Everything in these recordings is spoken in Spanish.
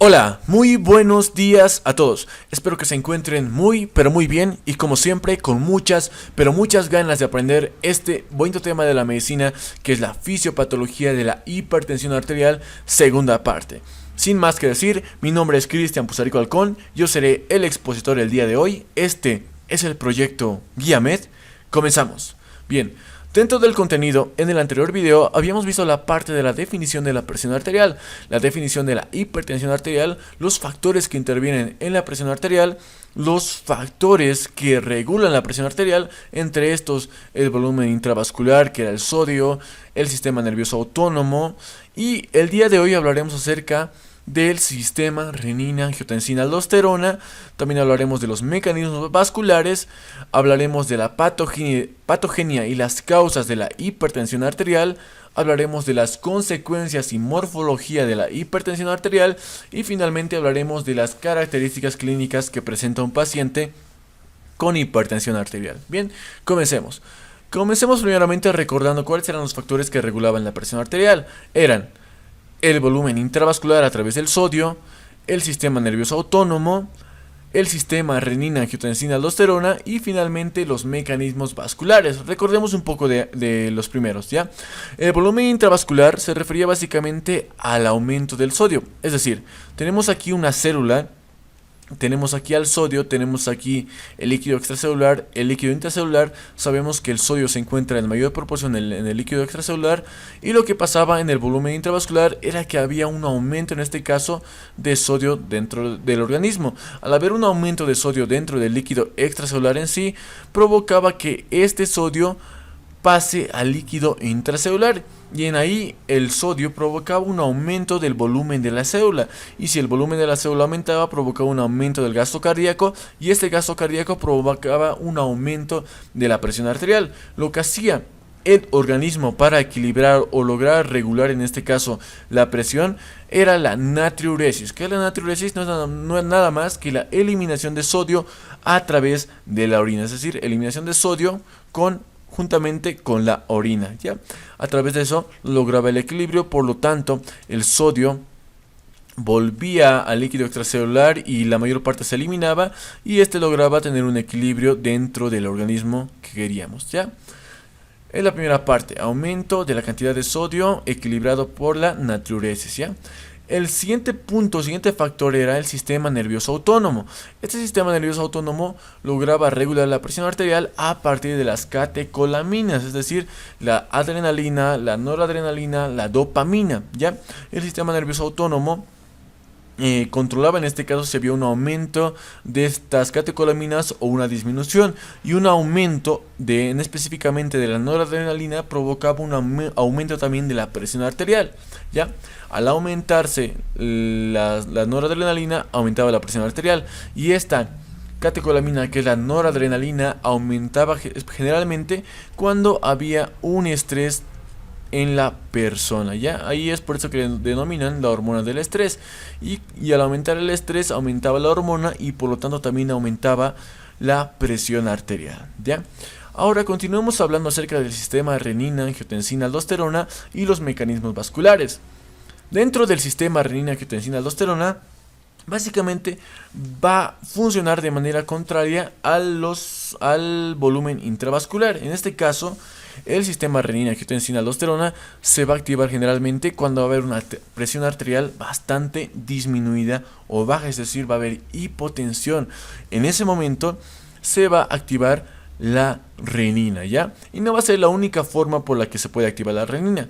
Hola, muy buenos días a todos. Espero que se encuentren muy, pero muy bien y como siempre con muchas, pero muchas ganas de aprender este bonito tema de la medicina que es la fisiopatología de la hipertensión arterial, segunda parte. Sin más que decir, mi nombre es Cristian Pusarico Alcón, yo seré el expositor el día de hoy. Este es el proyecto Guía-Med. Comenzamos. Bien. Dentro del contenido, en el anterior video habíamos visto la parte de la definición de la presión arterial, la definición de la hipertensión arterial, los factores que intervienen en la presión arterial, los factores que regulan la presión arterial, entre estos el volumen intravascular, que era el sodio, el sistema nervioso autónomo, y el día de hoy hablaremos acerca del sistema renina-angiotensina-aldosterona. También hablaremos de los mecanismos vasculares, hablaremos de la patogenia y las causas de la hipertensión arterial, hablaremos de las consecuencias y morfología de la hipertensión arterial y finalmente hablaremos de las características clínicas que presenta un paciente con hipertensión arterial. Bien, comencemos. Comencemos primeramente recordando cuáles eran los factores que regulaban la presión arterial. Eran el volumen intravascular a través del sodio, el sistema nervioso autónomo, el sistema renina-angiotensina-aldosterona y finalmente los mecanismos vasculares. Recordemos un poco de los primeros, ¿ya? El volumen intravascular se refería básicamente al aumento del sodio, es decir, tenemos aquí una célula. Tenemos aquí al sodio, tenemos aquí el líquido extracelular, el líquido intracelular. Sabemos que el sodio se encuentra en mayor proporción en el líquido extracelular. Y lo que pasaba en el volumen intravascular era que había un aumento, en este caso, de sodio dentro del organismo. Al haber un aumento de sodio dentro del líquido extracelular en sí, provocaba que este sodio pase al líquido intracelular y en ahí el sodio provocaba un aumento del volumen de la célula, y si el volumen de la célula aumentaba provocaba un aumento del gasto cardíaco y este gasto cardíaco provocaba un aumento de la presión arterial. Lo que hacía el organismo para equilibrar o lograr regular en este caso la presión era la natriuresis. ¿Qué es la natriuresis? No es nada más que la eliminación de sodio a través de la orina, es decir, eliminación de sodio juntamente con la orina, ¿ya? A través de eso lograba el equilibrio, por lo tanto el sodio volvía al líquido extracelular y la mayor parte se eliminaba y este lograba tener un equilibrio dentro del organismo que queríamos, ¿ya? En la primera parte, aumento de la cantidad de sodio equilibrado por la natriuresis, ¿ya? El siguiente factor era el sistema nervioso autónomo. Este sistema nervioso autónomo lograba regular la presión arterial a partir de las catecolaminas, es decir, la adrenalina, la noradrenalina, la dopamina, ¿ya? El sistema nervioso autónomo controlaba en este caso si había un aumento de estas catecolaminas o una disminución, y un aumento específicamente de la noradrenalina provocaba un aumento también de la presión arterial, ¿ya? Al aumentarse la noradrenalina aumentaba la presión arterial, y esta catecolamina, que es la noradrenalina, aumentaba generalmente cuando había un estrés en la persona, ¿ya? Ahí es por eso que denominan la hormona del estrés, y al aumentar el estrés aumentaba la hormona y por lo tanto también aumentaba la presión arterial, ¿ya? Ahora continuemos hablando acerca del sistema renina-angiotensina-aldosterona y los mecanismos vasculares. Dentro del sistema renina-angiotensina-aldosterona básicamente va a funcionar de manera contraria al volumen intravascular. En este caso, el sistema renina-angiotensina-aldosterona se va a activar generalmente cuando va a haber una presión arterial bastante disminuida o baja, es decir, va a haber hipotensión. En ese momento se va a activar la renina, ¿ya? Y no va a ser la única forma por la que se puede activar la renina.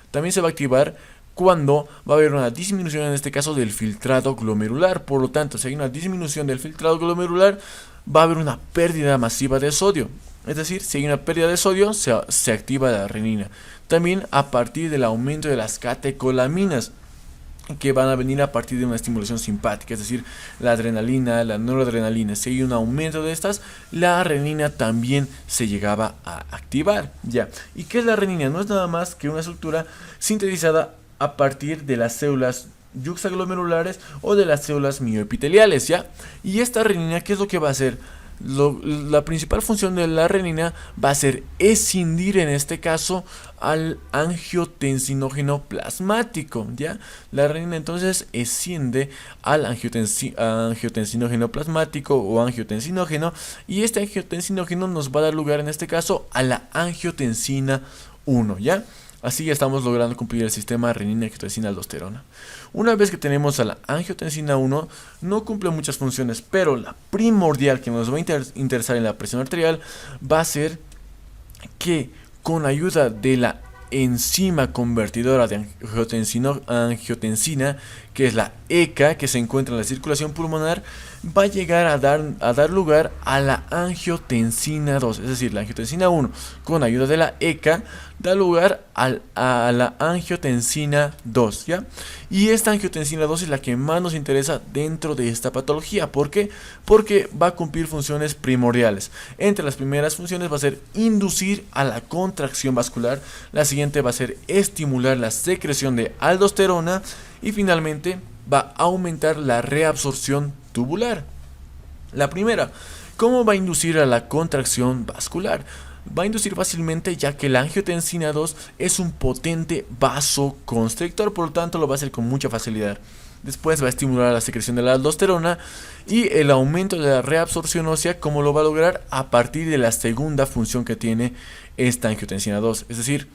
También se va a activar cuando va a haber una disminución, en este caso, del filtrado glomerular. Por lo tanto, si hay una disminución del filtrado glomerular, va a haber una pérdida masiva de sodio. Es decir, si hay una pérdida de sodio, se activa la renina. También a partir del aumento de las catecolaminas, que van a venir a partir de una estimulación simpática, es decir, la adrenalina, la noradrenalina. Si hay un aumento de estas, la renina también se llegaba a activar, ¿ya? ¿Y qué es la renina? No es nada más que una estructura sintetizada a partir de las células yuxtaglomerulares o de las células mioepiteliales, ¿ya? Y esta renina, ¿qué es lo que va a hacer? La principal función de la renina va a ser escindir en este caso al angiotensinógeno plasmático, ¿ya? La renina entonces escinde al angiotensinógeno plasmático o angiotensinógeno, y este angiotensinógeno nos va a dar lugar en este caso a la angiotensina 1, ¿ya? Así ya estamos logrando cumplir el sistema renina-angiotensina-aldosterona. Una vez que tenemos a la angiotensina 1, no cumple muchas funciones, pero la primordial que nos va a interesar en la presión arterial va a ser que con ayuda de la enzima convertidora de angiotensina, que es la ECA, que se encuentra en la circulación pulmonar, va a llegar a dar lugar a la angiotensina 2, es decir, la angiotensina 1 con ayuda de la ECA da lugar a la angiotensina 2, ¿ya? Y esta angiotensina 2 es la que más nos interesa dentro de esta patología. ¿Por qué? Porque va a cumplir funciones primordiales. Entre las primeras funciones va a ser inducir a la contracción vascular, la siguiente va a ser estimular la secreción de aldosterona y finalmente va a aumentar la reabsorción tubular. La primera, ¿cómo va a inducir a la contracción vascular? Va a inducir fácilmente, ya que la angiotensina 2 es un potente vasoconstrictor, por lo tanto lo va a hacer con mucha facilidad. Después va a estimular la secreción de la aldosterona y el aumento de la reabsorción ósea, como lo va a lograr a partir de la segunda función que tiene esta angiotensina 2, es decir,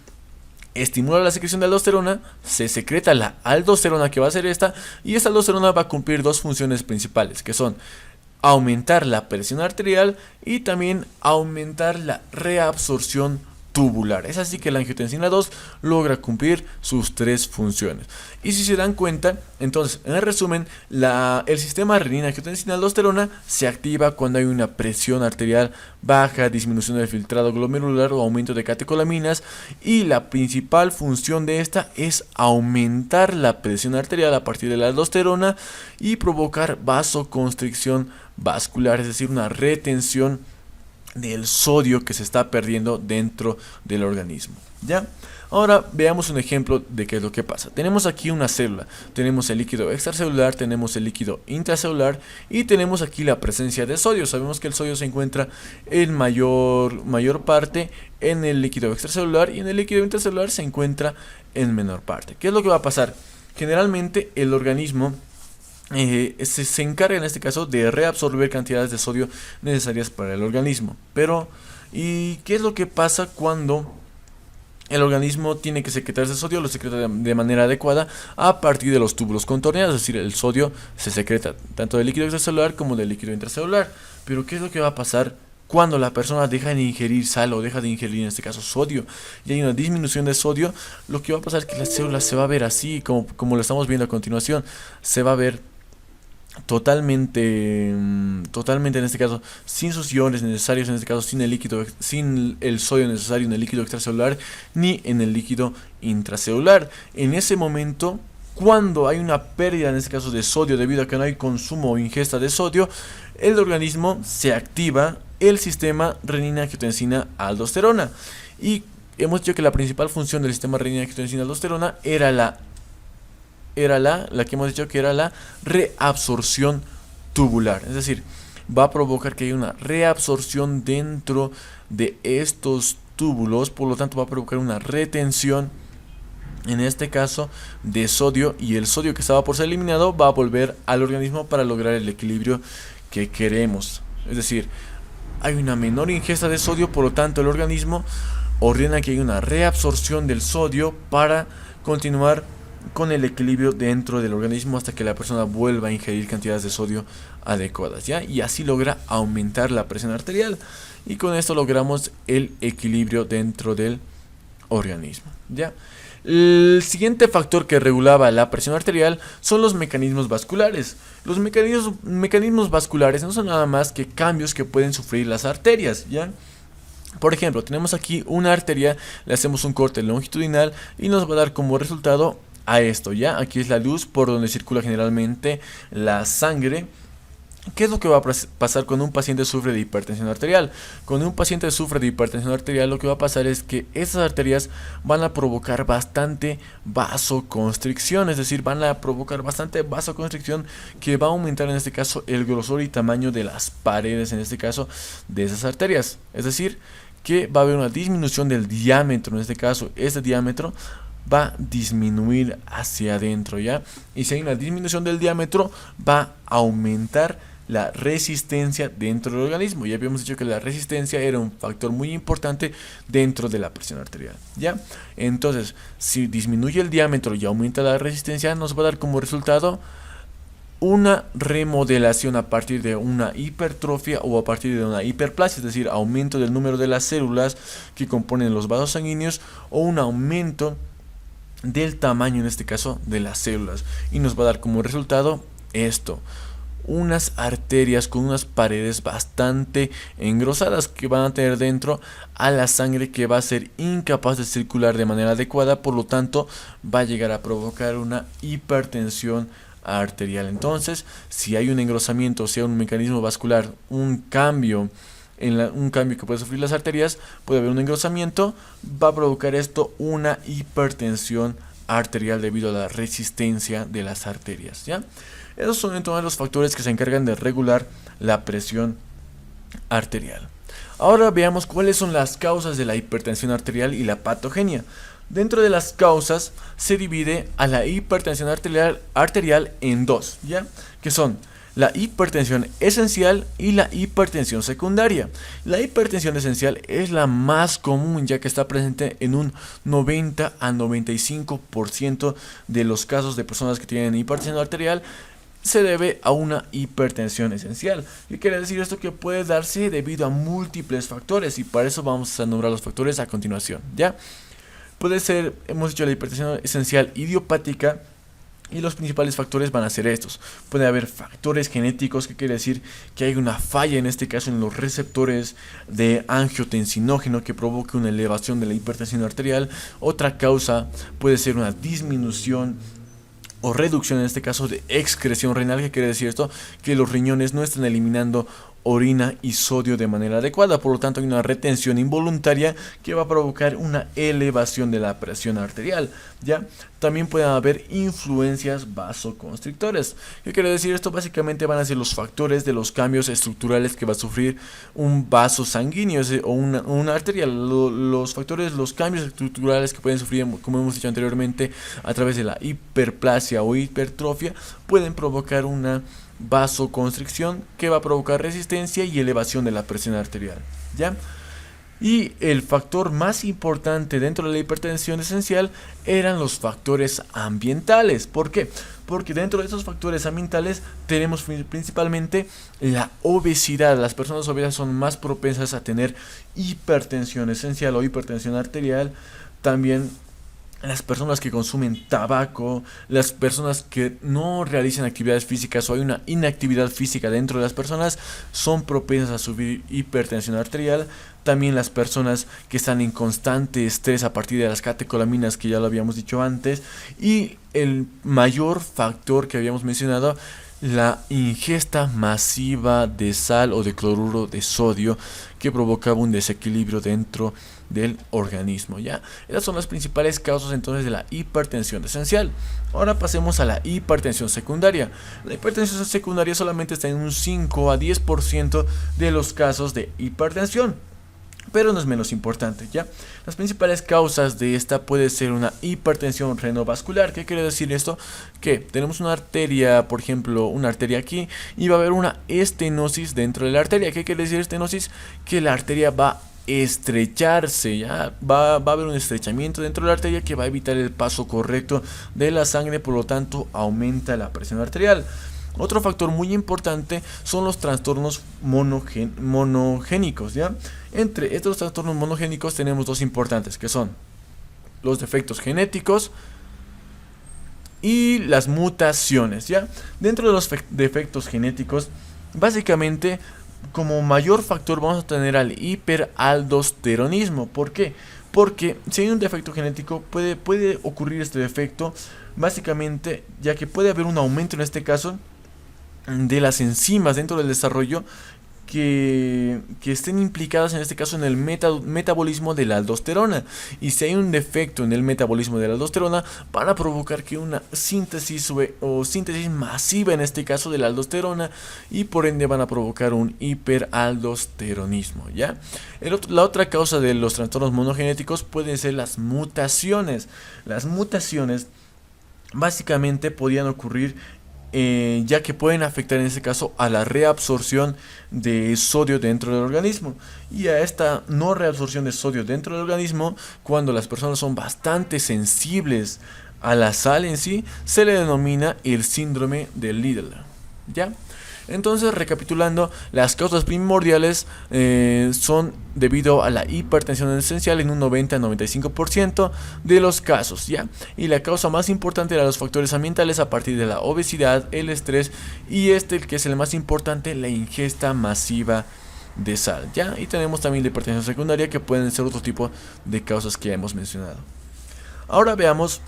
estimula la secreción de aldosterona, se secreta la aldosterona, que va a ser esta, y esta aldosterona va a cumplir dos funciones principales, que son aumentar la presión arterial y también aumentar la reabsorción tubular. Es así que la angiotensina 2 logra cumplir sus tres funciones. Y si se dan cuenta, entonces, en el resumen, el sistema renina-angiotensina-aldosterona se activa cuando hay una presión arterial baja, disminución del filtrado glomerular o aumento de catecolaminas, y la principal función de esta es aumentar la presión arterial a partir de la aldosterona y provocar vasoconstricción vascular, es decir, una retención del sodio que se está perdiendo dentro del organismo, ¿ya? Ahora veamos un ejemplo de qué es lo que pasa. Tenemos aquí una célula, tenemos el líquido extracelular, tenemos el líquido intracelular y tenemos aquí la presencia de sodio. Sabemos que el sodio se encuentra en mayor parte en el líquido extracelular y en el líquido intracelular se encuentra en menor parte. ¿Qué es lo que va a pasar? Generalmente el organismo se encarga en este caso de reabsorber cantidades de sodio necesarias para el organismo. Pero, ¿y qué es lo que pasa cuando el organismo tiene que secretar ese sodio? Lo secreta de manera adecuada a partir de los túbulos contorneados, es decir, el sodio se secreta tanto del líquido extracelular como del líquido intracelular. Pero ¿qué es lo que va a pasar cuando la persona deja de ingerir sal o deja de ingerir, en este caso, sodio, y hay una disminución de sodio? Lo que va a pasar es que la célula se va a ver así, como lo estamos viendo a continuación. Se va a ver totalmente en este caso sin sus iones necesarios, en este caso sin el sodio necesario en el líquido extracelular ni en el líquido intracelular. En ese momento, cuando hay una pérdida en este caso de sodio debido a que no hay consumo o ingesta de sodio, el organismo se activa el sistema renina-angiotensina-aldosterona, y hemos dicho que la principal función del sistema renina-angiotensina-aldosterona era la que hemos dicho que era la reabsorción tubular, es decir, va a provocar que haya una reabsorción dentro de estos túbulos, por lo tanto va a provocar una retención, en este caso, de sodio, y el sodio que estaba por ser eliminado va a volver al organismo para lograr el equilibrio que queremos. Es decir, hay una menor ingesta de sodio, por lo tanto el organismo ordena que haya una reabsorción del sodio para continuar con el equilibrio dentro del organismo hasta que la persona vuelva a ingerir cantidades de sodio adecuadas, ¿ya? Y así logra aumentar la presión arterial, y con esto logramos el equilibrio dentro del organismo, ¿ya? El siguiente factor que regulaba la presión arterial son los mecanismos vasculares. Los mecanismos vasculares no son nada más que cambios que pueden sufrir las arterias, ¿ya? Por ejemplo, tenemos aquí una arteria, le hacemos un corte longitudinal y nos va a dar como resultado a esto, ¿ya? Aquí es la luz por donde circula generalmente la sangre, ¿Qué es lo que va a pasar cuando un paciente sufre de hipertensión arterial? Cuando un paciente sufre de hipertensión arterial, lo que va a pasar es que esas arterias van a provocar bastante vasoconstricción, es decir, van a provocar bastante vasoconstricción que va a aumentar en este caso el grosor y tamaño de las paredes, en este caso, de esas arterias. Es decir, que va a haber una disminución del diámetro, en este caso, este diámetro va a disminuir hacia adentro, ¿ya? Y si hay una disminución del diámetro, va a aumentar la resistencia dentro del organismo. Ya habíamos dicho que la resistencia era un factor muy importante dentro de la presión arterial, ¿ya? Entonces, si disminuye el diámetro y aumenta la resistencia, nos va a dar como resultado una remodelación a partir de una hipertrofia o a partir de una hiperplasia, es decir, aumento del número de las células que componen los vasos sanguíneos o un aumento del tamaño, en este caso, de las células. Y nos va a dar como resultado esto: unas arterias con unas paredes bastante engrosadas que van a tener dentro a la sangre, que va a ser incapaz de circular de manera adecuada, por lo tanto va a llegar a provocar una hipertensión arterial. Entonces, si hay un engrosamiento, si hay un mecanismo vascular, un cambio que puede sufrir las arterias, puede haber un engrosamiento, va a provocar esto una hipertensión arterial debido a la resistencia de las arterias, ¿ya? Esos son entonces los factores que se encargan de regular la presión arterial. Ahora veamos cuáles son las causas de la hipertensión arterial y la patogenia. Dentro de las causas se divide a la hipertensión arterial en dos, ¿ya? Que son la hipertensión esencial y la hipertensión secundaria. La hipertensión esencial es la más común, ya que está presente en un 90 a 95% de los casos de personas que tienen hipertensión arterial. Se debe a una hipertensión esencial. ¿Qué quiere decir esto? Que puede darse debido a múltiples factores, y para eso vamos a nombrar los factores a continuación, ¿ya? Puede ser, hemos dicho, la hipertensión esencial idiopática, y los principales factores van a ser estos. Puede haber factores genéticos, que quiere decir que hay una falla, en este caso en los receptores de angiotensinógeno, que provoque una elevación de la hipertensión arterial. Otra causa puede ser una disminución o reducción, en este caso, de excreción renal. ¿Qué quiere decir esto? Que los riñones no están eliminando orina y sodio de manera adecuada, por lo tanto hay una retención involuntaria que va a provocar una elevación de la presión arterial, ¿ya? También pueden haber influencias vasoconstrictores. ¿Qué quiere decir esto? Básicamente van a ser los factores de los cambios estructurales que va a sufrir un vaso sanguíneo o una arteria. Los factores, los cambios estructurales que pueden sufrir, como hemos dicho anteriormente, a través de la hiperplasia o hipertrofia, pueden provocar una vasoconstricción que va a provocar resistencia y elevación de la presión arterial, ¿ya? Y el factor más importante dentro de la hipertensión esencial eran los factores ambientales. ¿Por qué? Porque dentro de esos factores ambientales tenemos principalmente la obesidad. Las personas obesas son más propensas a tener hipertensión esencial o hipertensión arterial. También las personas que consumen tabaco, las personas que no realizan actividades físicas o hay una inactividad física dentro de las personas, son propensas a sufrir hipertensión arterial. También las personas que están en constante estrés a partir de las catecolaminas, que ya lo habíamos dicho antes. Y el mayor factor que habíamos mencionado, la ingesta masiva de sal o de cloruro de sodio, que provocaba un desequilibrio dentro del organismo, ¿ya? Esas son las principales causas entonces de la hipertensión esencial. Ahora pasemos a la hipertensión secundaria. La hipertensión secundaria solamente está en un 5 a 10% de los casos de hipertensión, pero no es menos importante, ¿ya? Las principales causas de esta puede ser una hipertensión renovascular. ¿Qué quiere decir esto? Que tenemos una arteria, por ejemplo, una arteria aquí, y va a haber una estenosis dentro de la arteria. ¿Qué quiere decir estenosis? Que la arteria va a estrecharse, ya va a haber un estrechamiento dentro de la arteria que va a evitar el paso correcto de la sangre, por lo tanto aumenta la presión arterial. Otro factor muy importante son los trastornos monogénicos, ¿ya? Entre estos trastornos monogénicos tenemos dos importantes, que son los defectos genéticos y las mutaciones, ¿ya? Dentro de los defectos genéticos, básicamente, como mayor factor vamos a tener al hiperaldosteronismo. ¿Por qué? Porque si hay un defecto genético, puede ocurrir este defecto, básicamente, ya que puede haber un aumento en este caso de las enzimas dentro del desarrollo que estén implicadas en este caso en el metabolismo de la aldosterona. Y si hay un defecto en el metabolismo de la aldosterona, van a provocar que una síntesis o síntesis masiva en este caso de la aldosterona, y por ende van a provocar un hiperaldosteronismo, ¿ya? La otra causa de los trastornos monogenéticos pueden ser las mutaciones. Las mutaciones básicamente podían ocurrir ya que pueden afectar en este caso a la reabsorción de sodio dentro del organismo, y a esta no reabsorción de sodio dentro del organismo, cuando las personas son bastante sensibles a la sal en sí, se le denomina el síndrome de Lidl, ¿ya? Entonces, recapitulando, las causas primordiales son debido a la hipertensión esencial en un 90-95% de los casos, ¿ya? Y la causa más importante era los factores ambientales a partir de la obesidad, el estrés y el que es el más importante, la ingesta masiva de sal, ¿ya? Y tenemos también la hipertensión secundaria, que pueden ser otro tipo de causas que ya hemos mencionado. Ahora veamos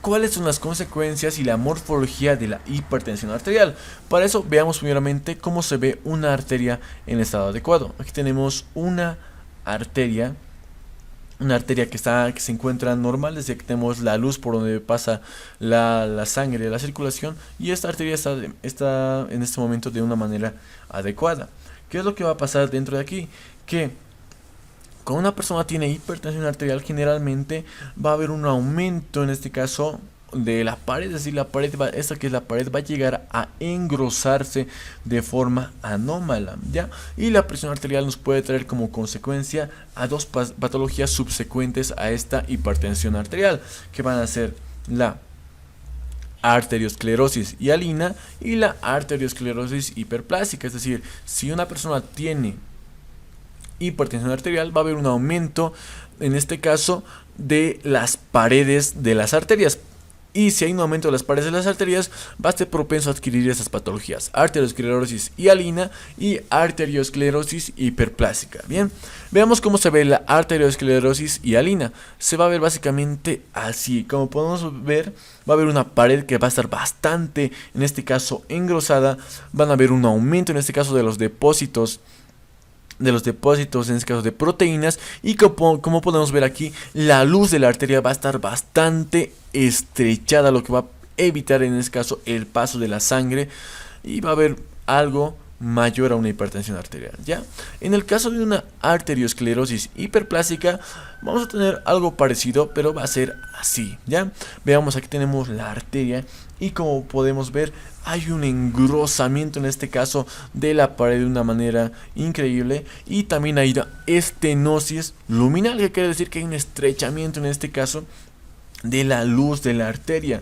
¿cuáles son las consecuencias y la morfología de la hipertensión arterial? Para eso veamos primeramente cómo se ve una arteria en estado adecuado. Aquí tenemos una arteria que se encuentra normal, desde que tenemos la luz por donde pasa la sangre, la circulación, y esta arteria está en este momento de una manera adecuada. ¿Qué es lo que va a pasar dentro de aquí? Que cuando una persona tiene hipertensión arterial, generalmente va a haber un aumento, en este caso, de la pared, es decir, esta que es la pared va a llegar a engrosarse de forma anómala, ¿ya? Y la presión arterial nos puede traer como consecuencia a dos patologías subsecuentes a esta hipertensión arterial, que van a ser la arteriosclerosis hialina y la arteriosclerosis hiperplástica. Es decir, si una persona tiene hipertensión arterial, va a haber un aumento, en este caso, de las paredes de las arterias. Y si hay un aumento de las paredes de las arterias, va a ser propenso a adquirir esas patologías: arteriosclerosis hialina y arteriosclerosis hiperplásica. Bien, veamos cómo se ve la arteriosclerosis hialina. Se va a ver básicamente así. Como podemos ver, va a haber una pared que va a estar bastante, en este caso, engrosada. Van a haber un aumento, en este caso, de los depósitos, en este caso de proteínas, y como podemos ver aquí, la luz de la arteria va a estar bastante estrechada, lo que va a evitar en este caso el paso de la sangre, y va a haber algo mayor a una hipertensión arterial, ¿ya? En el caso de una arteriosclerosis hiperplástica vamos a tener algo parecido, pero va a ser así, ¿ya? Veamos, aquí tenemos la arteria y como podemos ver hay un engrosamiento, en este caso, de la pared de una manera increíble, y también hay una estenosis luminal, que quiere decir que hay un estrechamiento, en este caso, de la luz de la arteria,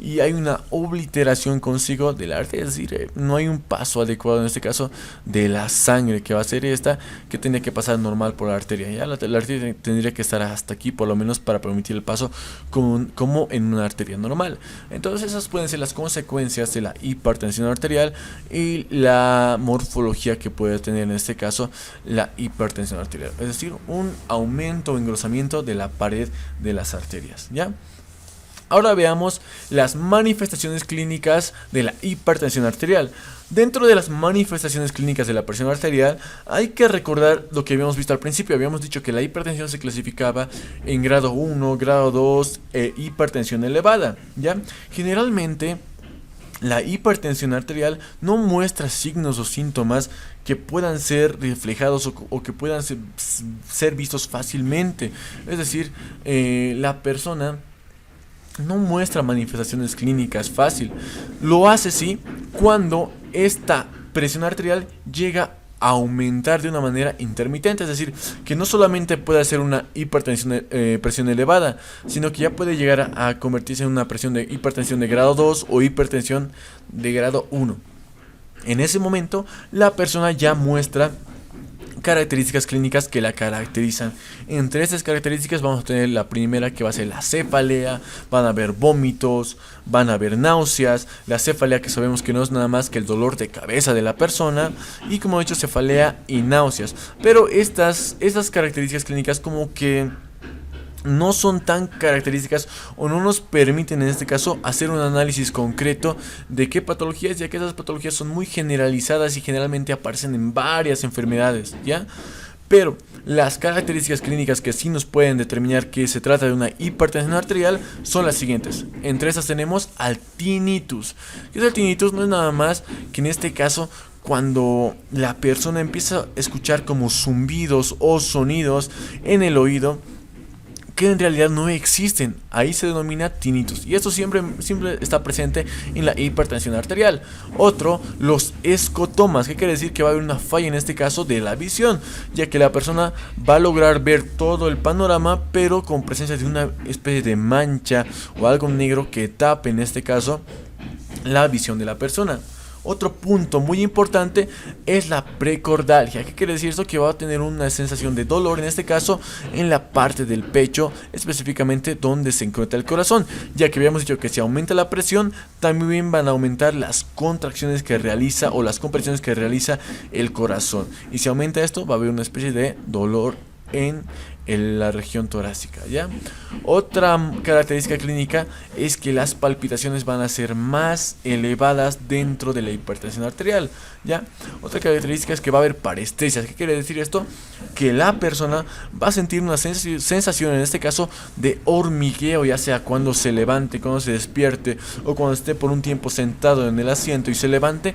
y hay una obliteración consigo de la arteria, es decir, no hay un paso adecuado, en este caso, de la sangre, que va a ser esta, que tiene que pasar normal por la arteria. Ya la arteria tendría que estar hasta aquí, por lo menos, para permitir el paso como en una arteria normal. Entonces esas pueden ser las consecuencias de la hipertensión arterial y la morfología que puede tener, en este caso, la hipertensión arterial, es decir, un aumento o engrosamiento de la pared de las arterias, ¿ya? Ahora veamos las manifestaciones clínicas de la hipertensión arterial. Dentro de las manifestaciones clínicas de la presión arterial hay que recordar lo que habíamos visto al principio. Habíamos dicho que la hipertensión se clasificaba en grado 1, grado 2 e hipertensión elevada, ¿ya? Generalmente la hipertensión arterial no muestra signos o síntomas que puedan ser reflejados o que puedan ser vistos fácilmente. Es decir, la persona no muestra manifestaciones clínicas fácil. Lo hace sí cuando esta presión arterial llega a aumentar de una manera intermitente, es decir, que no solamente puede ser una hipertensión presión elevada, sino que ya puede llegar a convertirse en una hipertensión de grado 2 o hipertensión de grado 1. En ese momento la persona ya muestra características clínicas que la caracterizan. Entre estas características vamos a tener la primera, que va a ser la cefalea. Van a haber vómitos, van a haber náuseas. La cefalea, que sabemos que no es nada más que el dolor de cabeza de la persona, y como he dicho, cefalea y náuseas. Pero estas características clínicas como que no son tan características o no nos permiten en este caso hacer un análisis concreto de qué patologías, ya que esas patologías son muy generalizadas y generalmente aparecen en varias enfermedades, ¿ya? Pero las características clínicas que sí nos pueden determinar que se trata de una hipertensión arterial son las siguientes. Entre esas tenemos al tinnitus. ¿Qué es el tinnitus? No es nada más que en este caso cuando la persona empieza a escuchar como zumbidos o sonidos en el oído que en realidad no existen. Ahí se denomina tinnitus. Y esto siempre está presente en la hipertensión arterial. Otro, los escotomas. ¿Qué quiere decir? Que va a haber una falla en este caso de la visión, ya que la persona va a lograr ver todo el panorama, pero con presencia de una especie de mancha o algo negro que tape en este caso la visión de la persona. Otro punto muy importante es la precordalgia. ¿Qué quiere decir esto? Que va a tener una sensación de dolor, en este caso en la parte del pecho, específicamente donde se encuentra el corazón, ya que habíamos dicho que si aumenta la presión, también van a aumentar las contracciones que realiza o las compresiones que realiza el corazón. Y si aumenta esto, va a haber una especie de dolor en la región torácica, ¿ya? Otra característica clínica es que las palpitaciones van a ser más elevadas dentro de la hipertensión arterial, ¿ya? Otra característica es que va a haber parestesias. ¿Qué quiere decir esto? Que la persona va a sentir una sensación, en este caso, de hormigueo, ya sea cuando se levante, cuando se despierte o cuando esté por un tiempo sentado en el asiento y se levante,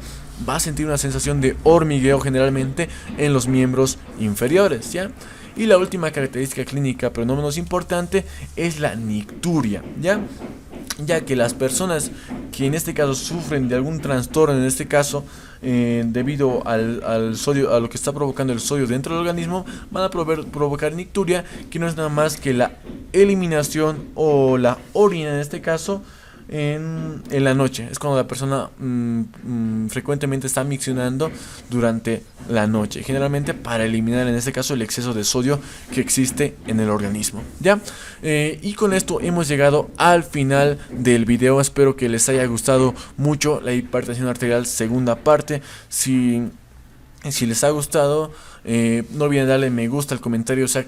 va a sentir una sensación de hormigueo generalmente en los miembros inferiores, ¿ya? Y la última característica clínica, pero no menos importante, es la nicturia, ya que las personas que en este caso sufren de algún trastorno, en este caso debido al sodio, a lo que está provocando el sodio dentro del organismo, van a provocar nicturia, que no es nada más que la eliminación o la orina en este caso en la noche. Es cuando la persona frecuentemente está miccionando durante la noche, generalmente para eliminar en este caso el exceso de sodio que existe en el organismo, ¿ya? Y con esto hemos llegado al final del video. Espero que les haya gustado mucho la hipertensión arterial segunda parte. Si les ha gustado, no olviden darle me gusta al comentario, o sea,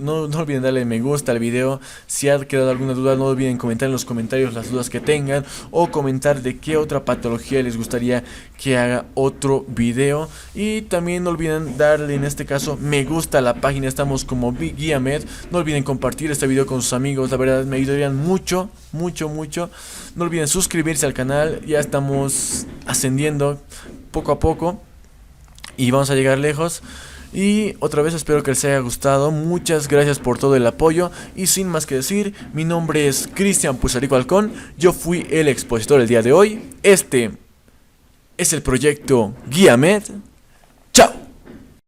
no olviden darle me gusta al video. Si ha quedado alguna duda, no olviden comentar en los comentarios las dudas que tengan, o comentar de qué otra patología les gustaría que haga otro video. Y también no olviden darle en este caso me gusta a la página, estamos como Guiamed. No olviden compartir este video con sus amigos, la verdad me ayudarían mucho. No olviden suscribirse al canal, ya estamos ascendiendo poco a poco y vamos a llegar lejos. Y otra vez espero que les haya gustado. Muchas gracias por todo el apoyo. Y sin más que decir, mi nombre es Cristian Puzarico Halcón. Yo fui el expositor el día de hoy. Este es el proyecto Guiamed.